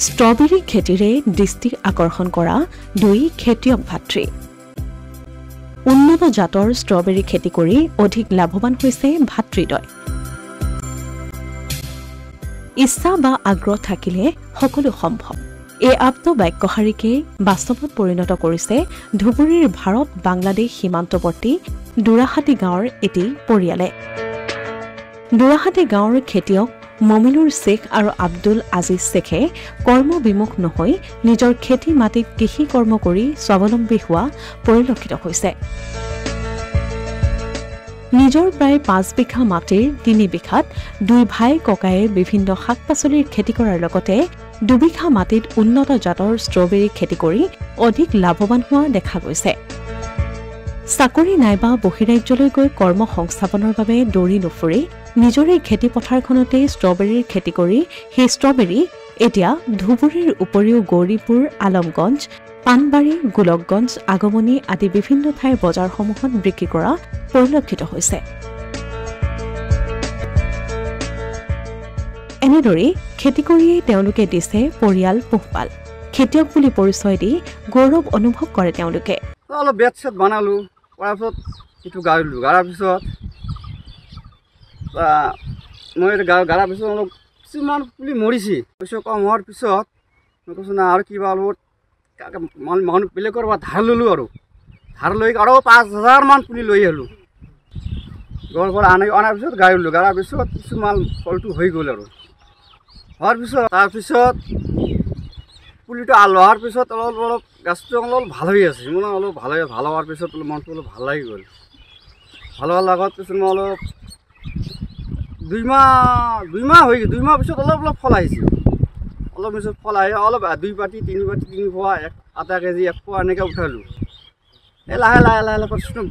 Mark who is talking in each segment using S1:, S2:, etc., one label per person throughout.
S1: Strawberry খেতিৰে দৃষ্টি আকৰ্ষণ কৰা দুই খেতিয়ক ভাতৃ। উন্নত জাতৰ ষ্ট্ৰবেৰী খেতি কৰি অধিক লাভৱান হৈছে ভাতৃদ্বয়। ইচ্ছা বা আগ্ৰহ থাকিলে সকলো সম্ভৱ। এই আপ্তবাক্যশাৰীকে বাস্তৱত পৰিণত কৰিছে ধুবুৰীৰ ভাৰত বাংলাদেশ সীমান্তৱৰ্তী দুৰাহাটী গাঁৱৰ এটি পৰিয়ালে। দুৰাহাটী গাঁৱৰ খেতিয়ক মমিনুৰ শেখ আৰু আব্দুল আজিজ শেখে কৰ্মবিমুখ নহৈ নিজৰ খেতি মাটিত কৃষি কৰ্ম কৰি স্বাৱলম্বী হোৱা পৰিলক্ষিত হৈছে। নিজৰ প্ৰায় ৫ বিঘা মাটিৰ ৩ বিঘাত দুই ভাই ককায়ে বিভিন্ন শাক পাচলিৰ খেতি কৰাৰ লগতে ২ বিঘা মাটিত উন্নত জাতৰ ষ্ট্ৰবেৰী খেতি কৰি অধিক লাভৱান হোৱা দেখা গৈছে। চাকৰি নাইবা বহিৰাজ্যলৈ গৈ কৰ্ম সংস্থাপনৰ বাবে দৌৰি নুফুৰি নিজৰে খেতি পথাৰখনতে ষ্ট্ৰবেৰীৰ খেতি কৰি সেই ষ্ট্ৰবেৰী এতিয়া ধুবুৰীৰ উপৰিও গৌৰীপুৰ, আলমগঞ্জ, পাণবাৰী, গোলকগঞ্জ, আগমনী আদি বিভিন্ন ঠাইৰ বজাৰসমূহত বিক্ৰী কৰা পৰিলক্ষিত হৈছে। এনেদৰে খেতি কৰিয়েই তেওঁলোকে দিছে পৰিয়াল পোহপাল। খেতিয়ক বুলি পৰিচয় দি গৌৰৱ অনুভৱ কৰে তেওঁলোকে।
S2: অলপ বেট চেট বনালোঁ, কৰাৰ পিছত সেইটো গাড়িলোঁ, গাড়াৰ পিছত মই গাড়াৰ পিছত অলপ কিছুমান পুলি মৰিছে। পইচা কম হোৱাৰ পিছত মই কৈছোঁ না আৰু কিবা অলপ মানুহ বেলেগৰ পৰা ধাৰ ল'লোঁ আৰু ধাৰ লৈ আৰু ৫,০০০ মান পুলি লৈ আহিলোঁ। ঘৰৰ পৰা অনাৰ পিছত গাড়িলোঁ, গাড়াৰ পিছত কিছুমান ফলটো হৈ গ'ল আৰু হোৱাৰ পিছত তাৰপিছত পুলিটো লোৱাৰ পিছত অলপ গাছটো অলপ ভাল হৈ আছে। মানে অলপ ভাল হোৱাৰ পিছত মনটো অলপ ভাল লাগি গ'ল। ভাল হোৱাৰ লগত পিছত মই অলপ ২ মাহ হৈ গ'ল। ২ মাহ পিছত অলপ ফল আহিছে। অলপ পিছত ফল আহি অলপ ২ বাটি ৩ বাটি ৩ পোৱা আধা কেজি ১ পোৱা এনেকৈ উঠালোঁ। এই লাহে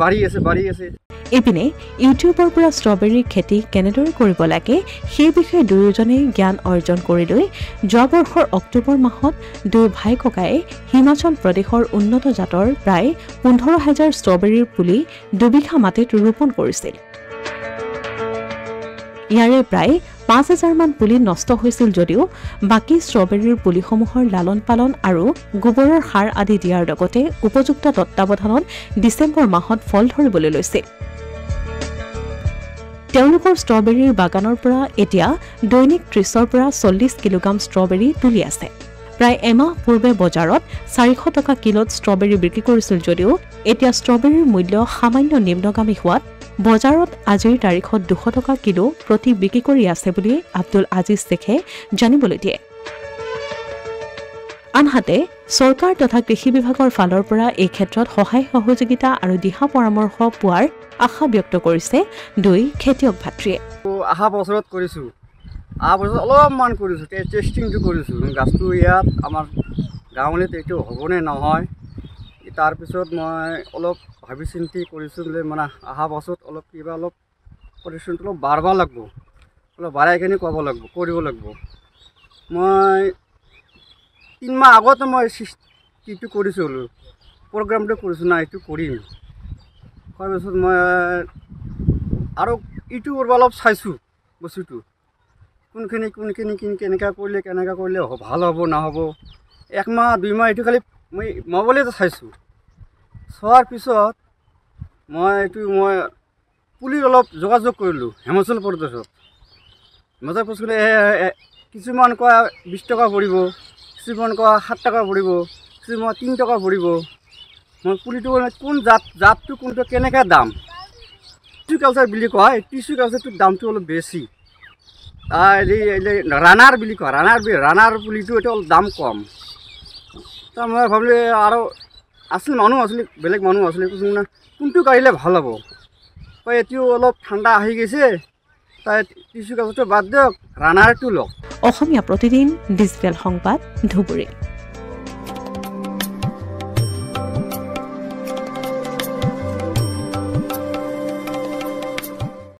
S2: বাঢ়ি আছে।
S1: ইপিনে ইউটিউবৰ পৰা ষ্ট্ৰবেৰীৰ খেতি কেনেদৰে কৰিব লাগে সেই বিষয়ে দুয়োজনেই জ্ঞান অৰ্জন কৰি লৈ যোৱা বৰ্ষৰ অক্টোবৰ মাহত দুই ভাই ককায়ে হিমাচল প্ৰদেশৰ উন্নত জাতৰ প্ৰায় ১৫,০০০ ষ্ট্ৰবেৰীৰ পুলি ২ বিঘা মাটিত ৰোপণ কৰিছিল। ইয়াৰে প্ৰায় ৫,০০০ মান পুলি নষ্ট হৈছিল যদিও বাকী ষ্ট্ৰবেৰীৰ পুলিসমূহৰ লালন পালন আৰু গোবৰৰ সাৰ আদি দিয়াৰ লগতে উপযুক্ত তত্বাৱধানত ডিচেম্বৰ মাহত ফল ধৰিবলৈ লৈছিল। তেওঁলোকৰ ষ্ট্ৰবেৰীৰ বাগানৰ পৰা এতিয়া দৈনিক ৩০ৰ পৰা ৪০ কিলোগ্ৰাম ষ্ট্ৰবেৰী তুলি আছে। প্ৰায় এমাহ পূৰ্বে বজাৰত ৪০০ টকা কিলোত ষ্ট্ৰবেৰী বিক্ৰী কৰিছিল যদিও এতিয়া ষ্ট্ৰবেৰীৰ মূল্য সামান্য নিম্নগামী হোৱাত বজাৰত আজিৰ তাৰিখত ২০০ টকা কিলো প্ৰতি বিক্ৰী কৰি আছে বুলি আব্দুল আজিজ শেখে জানিবলৈ দিয়ে। আনহাতে চৰকাৰ তথা কৃষি বিভাগৰ ফালৰ পৰা এই ক্ষেত্ৰত সহায় সহযোগিতা আৰু দিহা পৰামৰ্শ পোৱাৰ আশা ব্যক্ত কৰিছে দুই খেতিয়ক ভাতৃয়ে।
S2: অহা বছৰত কৰিছোঁ, অলপমান কৰিছোঁ, টেষ্টিংটো কৰিছোঁ। গাছটো ইয়াত আমাৰ গাঁৱলীত এইটো হ'বনে নহয়, তাৰপিছত মই অলপ ভাবি চিন্তি কৰিছোঁ যে মানে অহা বছৰত অলপ কিবা অলপ পৰিশ্ৰমটো অলপ বাঢ়িব লাগিব, অলপ বাঢ়াইখিনি কৰিব লাগিব। মই ৩ মাহ আগতে মই এইটো কৰিছোঁ, প্ৰগ্ৰামটো কৰিছোঁ না এইটো কৰিম। কৰাৰ পিছত মই আৰু ইউটিউবৰ পৰা অলপ চাইছোঁ বস্তুটো কোনখিনি কেনেকৈ কৰিলে ভাল হ'ব নহ'ব। ১ মাহ ২ মাহ এইটো খালি মই মোবাইলতে চাইছোঁ। চোৱাৰ পিছত মই পুলি অলপ যোগাযোগ কৰিলোঁ হিমাচল প্ৰদেশত। কিছুমান কয় ২০ টকা পৰিব, কিছুমান কয় ৭ টকা পৰিব, কিছুমান ৩ টকা পৰিব। মই পুলিটো কোন জাতটো কোনটো কেনেকৈ দাম, টিচু কালচাৰ বুলি কয়, টিচু কালচাৰটোৰ দামটো অলপ বেছি। ৰানাৰ বুলি কয়, ৰানাৰ পুলিটো এইটো অলপ দাম কম। তাৰ মই ভাবিলোঁ আৰু বেলেগ মানুহ আছিলে কোনটো কাঢ়িলে ভাল হ'ব। এতিয়াও অলপ ঠাণ্ডা আহি গৈছে, তাই টিচু কালচাৰটো বাদ দিয়ক, ৰানাৰটো লওক।
S1: অসমীয়া প্ৰতিদিন ডিজিটেল সংবাদ ধুবুৰী।